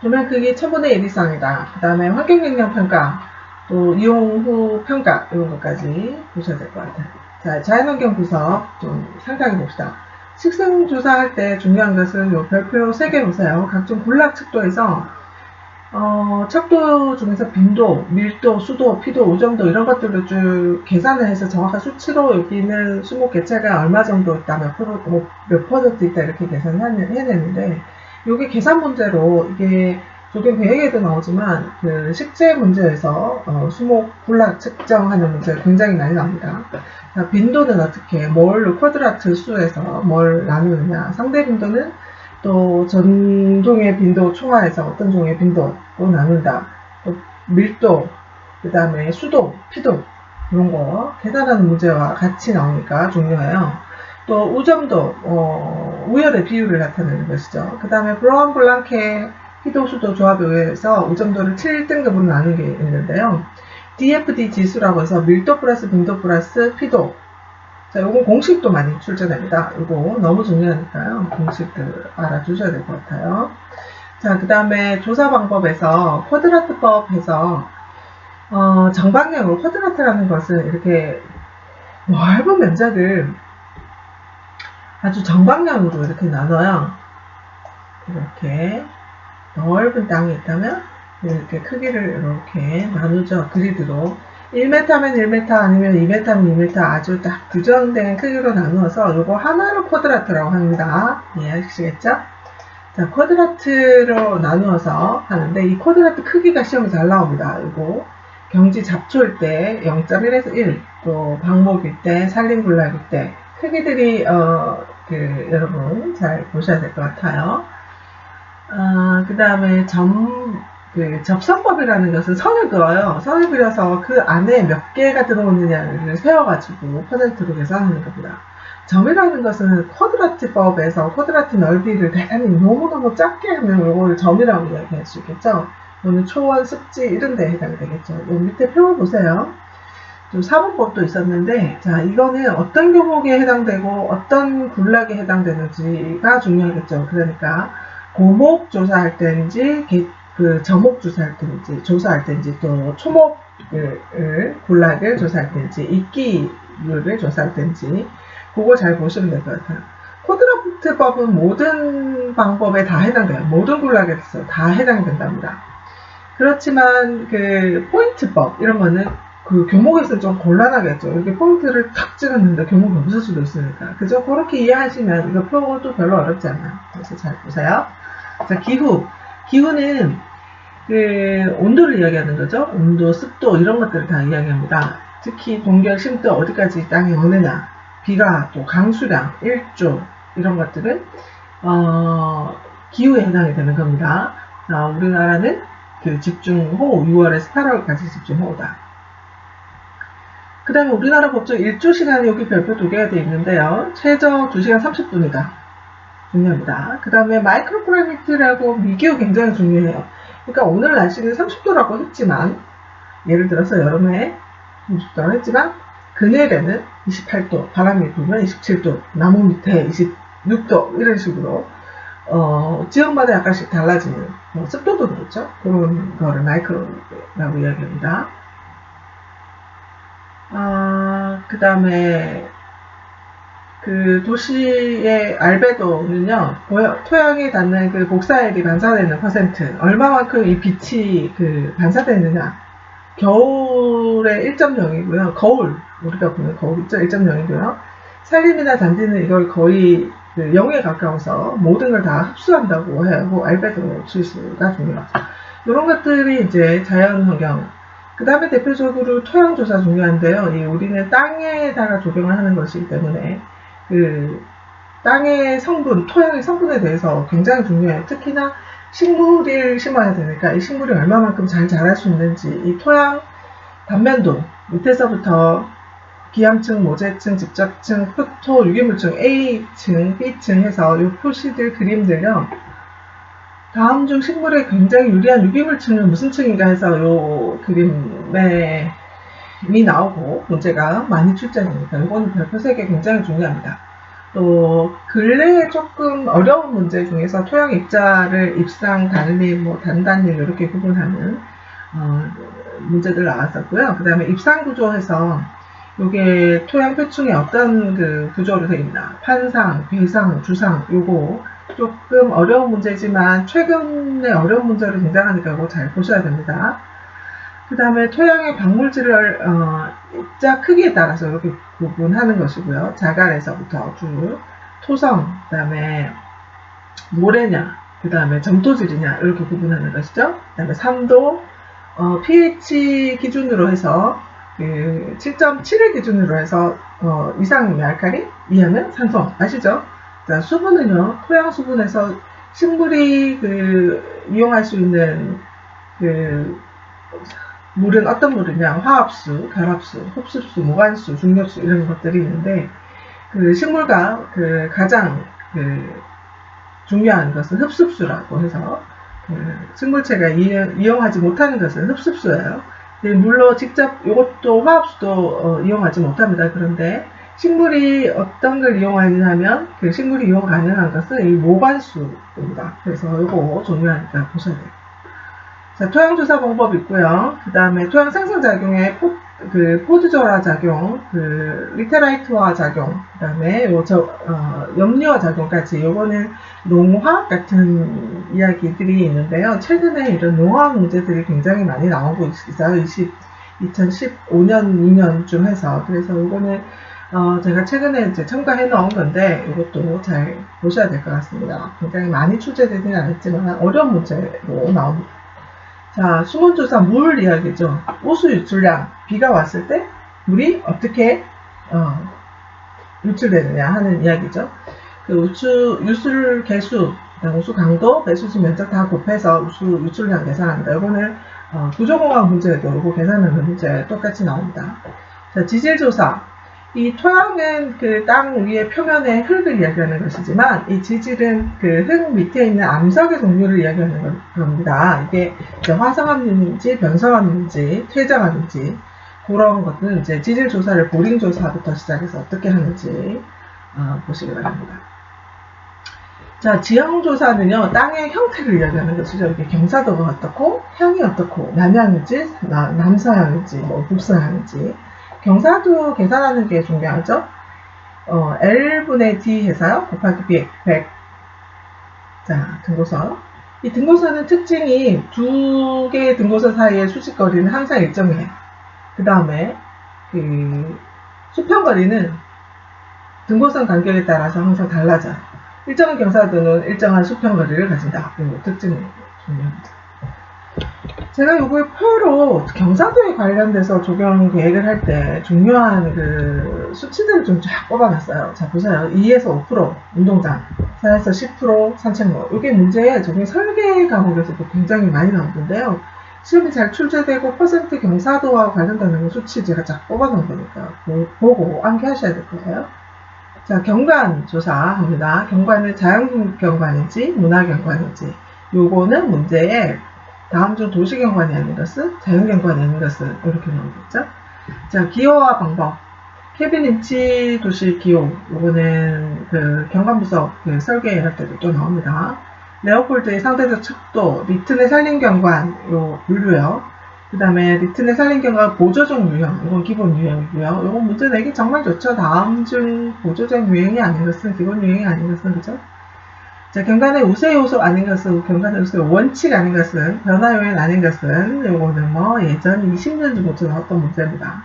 조명 크기 1000분의 1 이상이다. 그 다음에 환경 영향 평가, 또 이용 후 평가 이런 것까지 보셔야 될 것 같아요. 자, 자연환경 분석 좀 상상해 봅시다. 식생 조사할 때 중요한 것은 요 별표 3개 보세요. 각종 군락 척도에서 척도 중에서 빈도, 밀도, 수도, 피도, 오점도 이런 것들을 쭉 계산을 해서 정확한 수치로 여기는 수목 개체가 얼마 정도 있다, 몇 퍼센트 있다 이렇게 계산을 해내는데 이게 계산 문제로 이게 조경 계획에도 나오지만 그 식재 문제에서 수목 군락 측정하는 문제가 굉장히 많이 나옵니다. 자, 빈도는 어떻게 뭘 쿼드라트 수에서 뭘 나누느냐, 상대 빈도는 또 전종의 빈도 총화해서 어떤 종의 빈도로 나눈다. 또 밀도, 그 다음에 수도, 피도 이런 거 계산하는 문제와 같이 나오니까 중요해요. 또 우점도 우열의 비율을 나타내는 것이죠. 그 다음에 브라운 블랑케 피도 수도 조합에 의해서 우점도를 7등급으로 나누는 게 있는데요. DFD 지수라고 해서 밀도 플러스 빈도 플러스 피도. 자, 요건 공식도 많이 출제됩니다. 요거 너무 중요하니까요. 공식들 알아두셔야 될 것 같아요. 자, 그 다음에 조사 방법에서 쿼드라트법 해서 정방향으로 쿼드라트라는 것은 이렇게 넓은 면적을 아주 정방향으로 이렇게 나눠요. 이렇게 넓은 땅이 있다면 이렇게 크기를 이렇게 나누죠. 그리드로 1m면 1m 아니면 2m면 2m 아주 딱 규정된 크기로 나누어서 이거 하나를 쿼드라트라고 합니다. 이해하시겠죠? 자, 쿼드라트로 나누어서 하는데 이 쿼드라트 크기가 시험에 잘 나옵니다. 이거 경지 잡초일 때 0.1에서 1, 또 방목일 때, 산림군락일 때 크기들이 여러분 잘 보셔야 될 것 같아요. 그 다음에 접선법이라는 것은 선을 그어요. 선을 그려서 그 안에 몇 개가 들어오느냐를 세워가지고 퍼센트로 계산하는 겁니다. 점이라는 것은 쿼드라트법에서 쿼드라트 넓이를 대단히 너무너무 작게 하면 이걸 점이라고 이야기할 수 있겠죠. 이거는 초원, 습지 이런 데에 해당이 되겠죠. 이 밑에 표를 보세요. 좀 사문법도 있었는데, 자, 이거는 어떤 교목에 해당되고 어떤 군락에 해당되는지가 중요하겠죠. 그러니까 고목 조사할 때인지 저목 조사할 때인지 또 초목을 군락을 조사할 때인지 이끼류를 조사할 때인지 그거 잘 보시면 될 것 같아요. 쿼드라트법은 모든 방법에 다 해당돼요. 모든 군락에서 다 해당된답니다. 그렇지만 그 포인트법 이런 거는 그 교목에서 좀 곤란하겠죠. 이렇게 포인트를 탁 찍었는데 교목이 없을 수도 있으니까. 그죠? 그렇게 이해하시면 이거 표도 별로 어렵지 않아요. 그래서 잘 보세요. 자, 기후는 그 온도를 이야기하는 거죠. 온도, 습도 이런 것들을 다 이야기합니다. 특히 동결, 심도 어디까지 땅이 오느냐, 비가 또 강수량, 일조 이런 것들은 기후에 해당이 되는 겁니다. 우리나라는 그 집중호우 6월에서 8월까지 집중호우다. 그 다음에 우리나라 법정 1조 시간이 여기 별표 2개가 되어 있는데요. 최저 2시간 30분이다. 중요합니다. 그 다음에 마이크로 클라이미트라고 미기후 굉장히 중요해요. 그러니까 오늘 날씨는 30도라고 했지만, 예를 들어서 여름에 30도라고 했지만, 그늘에는 28도, 바람이 불면 27도, 나무 밑에 26도, 이런 식으로, 지역마다 약간씩 달라지는, 습도도 그렇죠. 그런 거를 마이크로라고 이야기합니다. 그 다음에, 그 도시의 알베도는요, 토양에 닿는 그 복사액이 반사되는 퍼센트, 얼마만큼 이 빛이 반사되느냐. 겨울에 1.0이고요. 거울, 우리가 보는 거울 있죠? 1.0이고요. 산림이나 잔디는 이걸 거의 0에 가까워서 모든 걸 다 흡수한다고 해요. 알베도 지수가 중요하죠. 이런 것들이 이제 자연환경. 그 다음에 대표적으로 토양조사 중요한데요. 우리는 땅에다가 조경을 하는 것이기 때문에 땅의 성분, 토양의 성분에 대해서 굉장히 중요해요. 특히나 식물을 심어야 되니까 이 식물이 얼마만큼 잘 자랄 수 있는지, 이 토양 단면도 밑에서부터 기암층, 모재층, 집적층, 흑토, 유기물층, A층, B층 해서 이 표시들, 그림들요. 다음 중 식물에 굉장히 유리한 유기물층은 무슨 층인가 해서 이 그림에 나오고 문제가 많이 출제됩니다. 이거는 별표 3개 굉장히 중요합니다. 또 근래에 조금 어려운 문제 중에서 토양 입자를 입상, 단림, 뭐 단단림 이렇게 구분하는 문제들 나왔었고요. 그 다음에 입상 구조에서 요게 토양 표층에 어떤 그 구조로 되어 있나, 판상, 배상, 주상, 요거 조금 어려운 문제지만 최근에 어려운 문제로 등장하니까 이거 잘 보셔야 됩니다. 그 다음에 토양의 광물질을 입자 크기에 따라서 이렇게 구분하는 것이고요. 자갈에서부터 쭉 토성, 그 다음에 모래냐, 그 다음에 점토질이냐 이렇게 구분하는 것이죠. 그 다음에 삼도, pH 기준으로 해서 7.7을 기준으로 해서 이상이면 알칼리, 이하면 산소 아시죠? 자, 수분은요, 토양 수분에서 식물이 이용할 수 있는 물은 어떤 물이냐, 화합수, 결합수, 흡습수, 무관수, 중력수 이런 것들이 있는데 식물과 가장 중요한 것은 흡습수라고 해서 식물체가 이용하지 못하는 것은 흡습수예요. 물로 직접 이것도 화합수도 이용하지 못합니다. 그런데 식물이 어떤 걸 이용하냐면 식물이 이용 가능한 것은 이 모관수입니다. 그래서 이거 중요하니까 보셔야 돼요. 자, 토양조사 방법 있고요. 그 다음에 토양 생성작용의 포드조라 작용, 리테라이트화 작용, 그 다음에 염류화 작용까지 요거는 농화학 같은 이야기들이 있는데요. 최근에 이런 농화학 문제들이 굉장히 많이 나오고 있어요. 2015년, 2년쯤 해서. 그래서 요거는 제가 최근에 이제 첨가해 놓은 건데 이것도 잘 보셔야 될 것 같습니다. 굉장히 많이 출제되지는 않았지만 어려운 문제로 나옵니다. 자, 수문조사 물 이야기죠. 우수 유출량, 비가 왔을 때 물이 어떻게 유출되느냐 하는 이야기죠. 유술 개수, 우수 강도, 배수지 면적 다 곱해서 우수 유출량 계산합니다. 이거는 구조공학 문제에도 이거 계산하는 문제 똑같이 나옵니다. 자, 지질조사. 이 토양은 땅 위의 표면의 흙을 이야기하는 것이지만 이 지질은 흙 밑에 있는 암석의 종류를 이야기하는 겁니다. 이게 화성암인지 변성암인지 퇴장암인지 그런 것들은 이제 지질 조사를 보링 조사부터 시작해서 어떻게 하는지 보시기 바랍니다. 자, 지형 조사는요, 땅의 형태를 이야기하는 것이죠. 이게 경사도가 어떻고 향이 어떻고 남향인지 남서향인지 뭐 북서향인지 경사도 계산하는 게 중요하죠. L분의 D 해서요. 곱하기 100. 자, 등고선. 이 등고선은 특징이 두 개의 등고선 사이의 수직거리는 항상 일정해요. 그 다음에 수평거리는 등고선 간격에 따라서 항상 달라져요. 일정한 경사도는 일정한 수평거리를 가진다. 이 특징이 중요합니다. 제가 요거의 표로 경사도에 관련돼서 조경 계획을 할 때 중요한 수치들을 좀 쫙 뽑아놨어요. 자, 보세요. 2에서 5% 운동장, 4에서 10% 산책로. 이게 문제에 조경 설계 과목에서도 굉장히 많이 나오는데요. 시험이 잘 출제되고 퍼센트 경사도와 관련되는 수치 제가 쫙 뽑아놓은 거니까 보고 암기하셔야 될 거예요. 자, 경관 조사합니다. 경관은 자연경관인지 문화경관인지. 요거는 문제에 다음 중 도시경관이 아닌 것은 자연경관이 아닌 것은 이렇게 나오겠죠. 자, 기호화 방법. 케빈 인치 도시 기호. 요거는 경관부석 설계할 때도 또 나옵니다. 레오폴드의 상대적 척도, 리튼의 산림경관 요 분류요. 그 다음에 리튼의 산림경관 보조적 유형, 이건 기본 유형이고요. 요건 문제 내기 정말 좋죠. 다음 중 보조적 유형이 아닌 것은 기본 유형이 아닌 것은 그죠? 자, 경관의 우세 요소 아닌 것은, 경관의 우세 원칙 아닌 것은, 변화 요인 아닌 것은, 요거는 뭐 예전 20년 전부터 나왔던 문제입니다.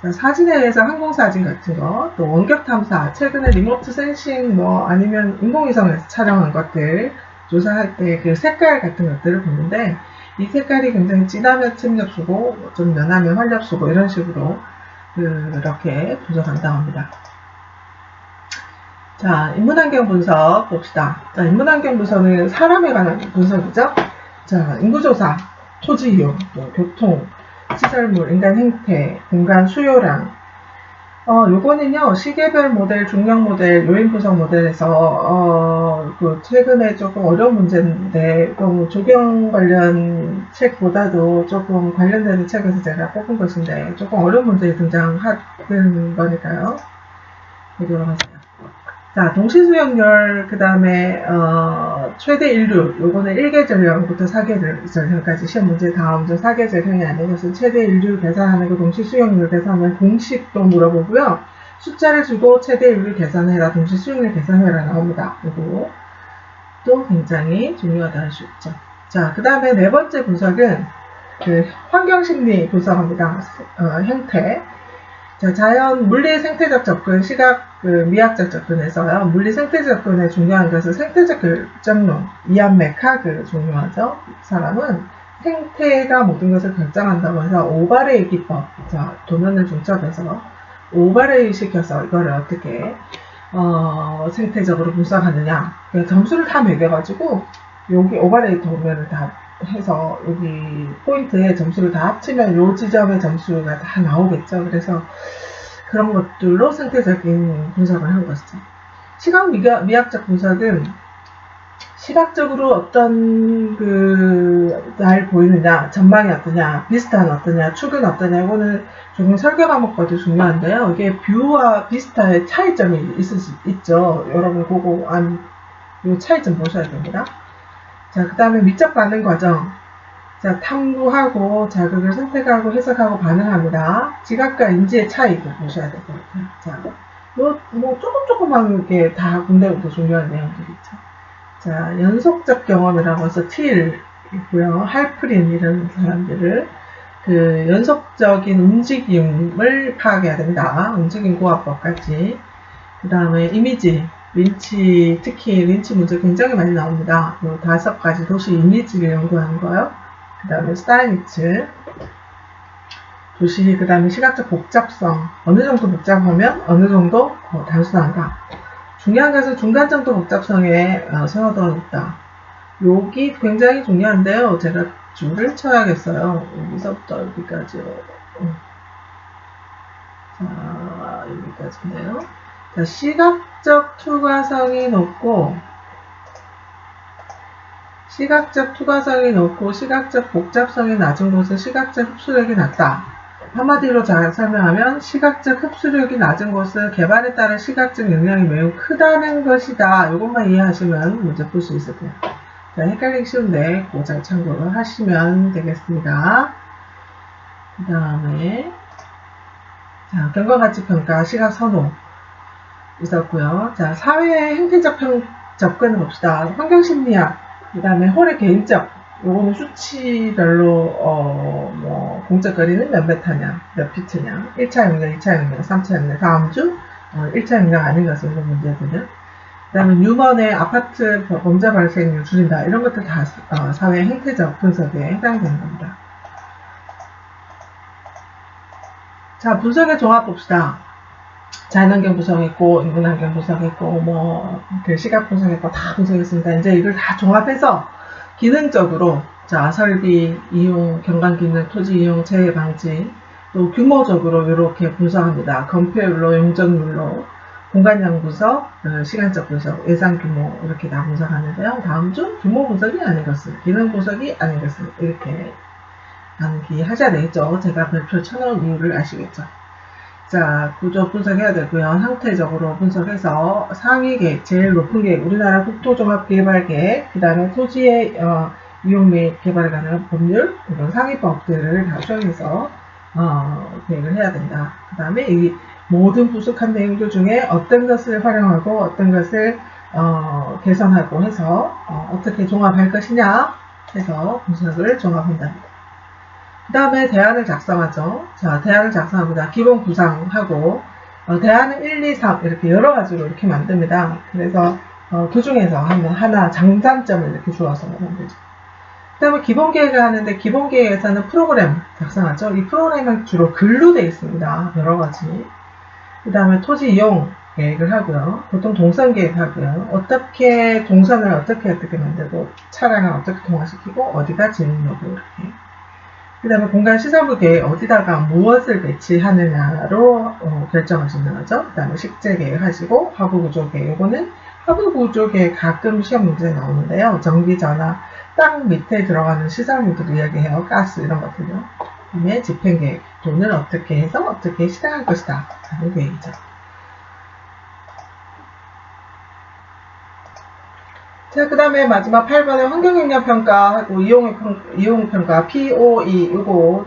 자, 사진에 의해서 항공사진 같은 거, 또 원격 탐사, 최근에 리모트 센싱 뭐 아니면 인공위성에서 촬영한 것들 조사할 때 색깔 같은 것들을 보는데 이 색깔이 굉장히 진하면 침엽수고 좀 연하면 활엽수고 이런 식으로 이렇게 분석한다고 합니다. 자, 인문환경 분석 봅시다. 자, 인문환경 분석은 사람에 관한 분석이죠. 자, 인구조사, 토지 이용, 교통, 시설물, 인간 행태, 공간 수요량. 요거는요, 시계별 모델, 중력 모델, 요인 분석 모델에서, 최근에 조금 어려운 문제인데, 조경 관련 책보다도 조금 관련되는 책에서 제가 뽑은 것인데, 조금 어려운 문제에 등장하는 거니까요. 보도록 하세요. 자, 동시수용률, 그 다음에 최대 인류, 요거는 1계절형부터 4계절형까지 시험 문제 다음 중 4계절형이 아닌 것은 최대 인류 계산하는 거 동시수용률 계산은 공식도 물어보고요. 숫자를 주고 최대 인류 계산해라, 동시수용률 계산해라 나옵니다. 요거 또 굉장히 중요하다는 수 있죠. 자, 그 다음에 네 번째 분석은 그 환경심리 분석합니다. 형태. 자, 자연 물리 생태적 접근, 시각 미학적 접근에서요. 물리 생태적 접근에 중요한 것은 생태적 결정론, 이안 맥하그 중요하죠. 이 사람은 생태가 모든 것을 결정한다고 해서 오버레이 기법, 자, 도면을 중첩해서 오버레이 시켜서 이거를 어떻게 생태적으로 분석하느냐. 점수를 다 매겨가지고 여기 오버레이 도면을 다 해서 여기 포인트에 점수를 다 합치면 요 지점의 점수가 다 나오겠죠. 그래서 그런 것들로 생태적인 분석을 한 것이죠. 시각 미학적 분석은 시각적으로 어떤 날 보이느냐, 전망이 어떠냐, 비스타는 어떠냐, 축은 어떠냐, 이거는 조금 설계 과목과도 중요한데요. 이게 뷰와 비스타의 차이점이 있죠. 여러분 그거 요 차이점 보셔야 됩니다. 자, 그 다음에 미적 반응 과정. 자, 탐구하고 자극을 선택하고 해석하고 반응합니다. 지각과 인지의 차이도 보셔야 될 것 같아요. 자, 뭐 조금만 이렇게 다 군데부터 중요한 내용들이 있죠. 자, 연속적 경험이라고 해서 틸이고요. 할프린 이런 사람들을 그 연속적인 움직임을 파악해야 된다. 움직임 고화법까지. 그 다음에 이미지. 린치, 특히 린치 문제 굉장히 많이 나옵니다. 요 5가지 도시 이미지를 연구하는 거요. 그 다음에 스타이니츠, 도시, 그 다음에 시각적 복잡성, 어느 정도 복잡하면 어느 정도 단순한가. 중요한 것은 중간 정도 복잡성에 선호도가 있다. 여기 굉장히 중요한데요. 제가 줄을 쳐야겠어요. 여기서부터 여기까지요. 자, 여기까지인데요. 자, 시각적 투과성이 높고 시각적 복잡성이 낮은 곳은 시각적 흡수력이 낮다. 한마디로 잘 설명하면 시각적 흡수력이 낮은 곳은 개발에 따른 시각적 영향이 매우 크다는 것이다. 이것만 이해하시면 문제 풀 수 있을 거예요. 자, 헷갈리기 쉬운데 그거 잘 참고를 하시면 되겠습니다. 그 다음에 자, 경과가치평가 시각선호 있었고요. 자, 사회의 행태적 접근을 봅시다. 환경심리학, 그 다음에 홀의 개인적, 요거는 수치별로 공적거리는 몇 메타냐, 몇 피트냐, 1차 영역, 2차 영역, 3차 영역, 다음 주 1차 영역 아닌 것은 이런 문제들은. 그 다음에 뉴먼의 아파트 범죄 발생률 줄인다. 이런 것들 다 사회 행태적 분석에 해당되는 겁니다. 자, 분석의 종합 봅시다. 자연환경 분석했고, 인문환경 분석했고, 그 시각 분석했고, 다 분석했습니다. 이제 이걸 다 종합해서 기능적으로, 자, 설비, 이용, 경관기능, 토지 이용, 재해 방지, 또 규모적으로 이렇게 분석합니다. 건폐율로, 용적률로, 공간량 분석, 시간적 분석, 예산 규모, 이렇게 다 분석하는데요. 다음 주 규모 분석이 아닌 것을, 기능 분석이 아닌 것을, 이렇게 암기하셔야 되겠죠. 제가 별표 쳐놓은 이유를 아시겠죠. 자, 구조 분석해야 되고요. 상태적으로 분석해서 상위 계획, 제일 높은 계획, 우리나라 국토종합개발계획, 그 다음에 토지의 이용 및 개발에 관한 법률, 이런 상위법들을 다 수용해서 계획을 해야 된다. 그 다음에 이 모든 부족한 내용들 중에 어떤 것을 활용하고 어떤 것을 개선하고 해서 어떻게 종합할 것이냐 해서 분석을 종합한답니다. 그 다음에 대안을 작성하죠. 자, 대안을 작성합니다. 기본 구상하고, 대안은 1, 2, 3 이렇게 여러 가지로 이렇게 만듭니다. 그래서 그 중에서 하나 장단점을 이렇게 주어서 만들죠. 그 다음에 기본 계획을 하는데 기본 계획에서는 프로그램 작성하죠. 이 프로그램은 주로 글로 되어 있습니다. 여러 가지. 그 다음에 토지 이용 계획을 하고요. 보통 동선 계획하고요. 어떻게 동선을 어떻게 만들고 차량을 어떻게 통화시키고 어디가 진입로고 이렇게. 그 다음에 공간 시설부 계획 어디다가 무엇을 배치하느냐로 결정하시는 거죠. 그 다음에 식재 계획 하시고 하부 구조 계획. 이거는 하부 구조 계획 가끔 시험 문제에 나오는데요. 전기, 전화, 땅 밑에 들어가는 시설물들을 이야기해요. 가스 이런 것들요. 그 다음에 집행 계획. 돈을 어떻게 해서 어떻게 실행할 것이다 하는 계획이죠. 자, 그 다음에 마지막 8번에 환경영향평가하고 이용평가 POE 이거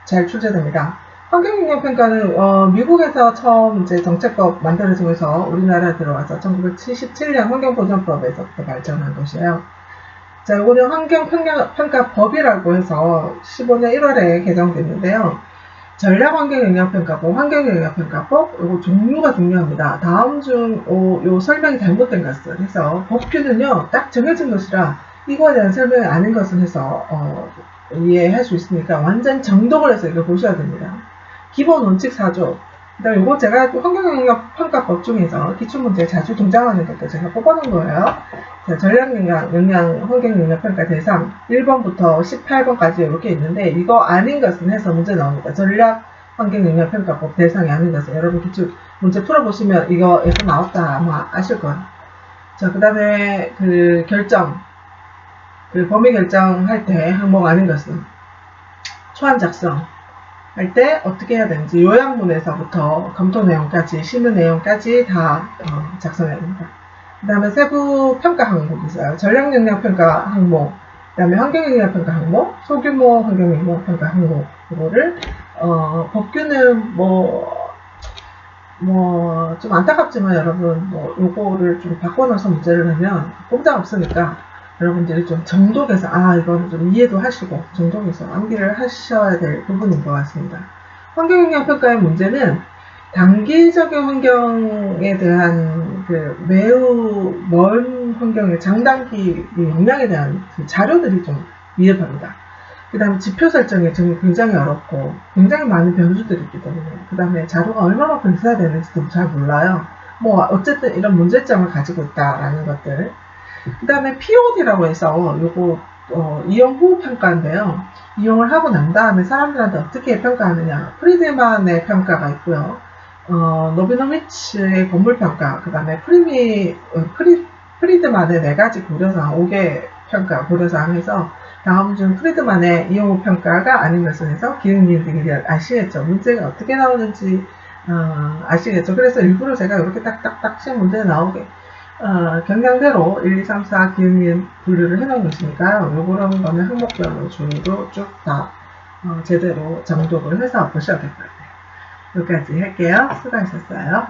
잘 출제됩니다. 환경영향평가는 미국에서 처음 이제 정책법 만들어지면서 우리나라에 들어와서 1977년 환경보전법에서부터 발전한 것이에요. 자, 이거는 환경평가법이라고 해서 15년 1월에 개정됐는데요. 전략환경영향평가법, 환경영향평가법, 이거 종류가 중요합니다. 다음 중 요 설명이 잘못된 것은 해서 법규는요 딱 정해진 것이라 이거에 대한 설명이 아닌 것은 해서 이해할 수 있으니까 완전 정독을 해서 이거 보셔야 됩니다. 기본 원칙 4조. 그 다음에 이거 제가 환경영향평가법 중에서 기출문제에 자주 등장하는 것도 제가 뽑아놓은 거예요. 자, 환경영향평가 대상 1번부터 18번까지 이렇게 있는데 이거 아닌 것은 해서 문제 나옵니다. 환경영향평가법 대상이 아닌 것은 여러분 기출 문제 풀어보시면 이거에서 나왔다 아마 아실 거예요. 자, 그 다음에 그 범위 결정할 때 항목 아닌 것은 초안 작성 할 때 어떻게 해야 되는지 요약문에서부터 검토 내용까지 실무 내용까지 다 작성해야 됩니다. 그 다음에 세부 평가 항목이 있어요. 전략영향평가 항목, 그 다음에 환경영향평가 항목, 소규모 환경영향평가 항목, 이거를 법규는 좀 안타깝지만 여러분 요거를 좀 바꿔놔서 문제를 내면 꼼짝 없으니까 여러분들이 좀 정독해서 이거는 좀 이해도 하시고 정독해서 암기를 하셔야 될 부분인 것 같습니다. 환경영향평가의 문제는 단기적인 환경에 대한 매우 먼 환경의 장단기 영향에 대한 자료들이 좀 미흡합니다. 그 다음에 지표 설정이 굉장히 어렵고 굉장히 많은 변수들이 있기 때문에 그 다음에 자료가 얼마만큼 있어야 되는지도 잘 몰라요. 어쨌든 이런 문제점을 가지고 있다라는 것들. 그 다음에 POD라고 해서 요거 이용 후 평가인데요. 이용을 하고 난 다음에 사람들한테 어떻게 평가하느냐. 프리드만의 평가가 있고요. 노비노비치의 건물평가, 그 다음에 프리드만의 4가지 고려사항, 5개 평가 고려사항에서 다음 중 프리드만의 이용 후 평가가 아닌 것을 해서 기능님 등이 아시겠죠? 문제가 어떻게 나오는지 아시겠죠? 그래서 일부러 제가 이렇게 딱딱딱 시험 문제 나오게 경향대로 1, 2, 3, 4 기능님 분류를 해놓은 것이니까요. 요런 거는 항목별로 중으로 쭉 다 제대로 정독을 해서 보셔야 될 것 같아요. 여기까지 할게요. 수고하셨어요.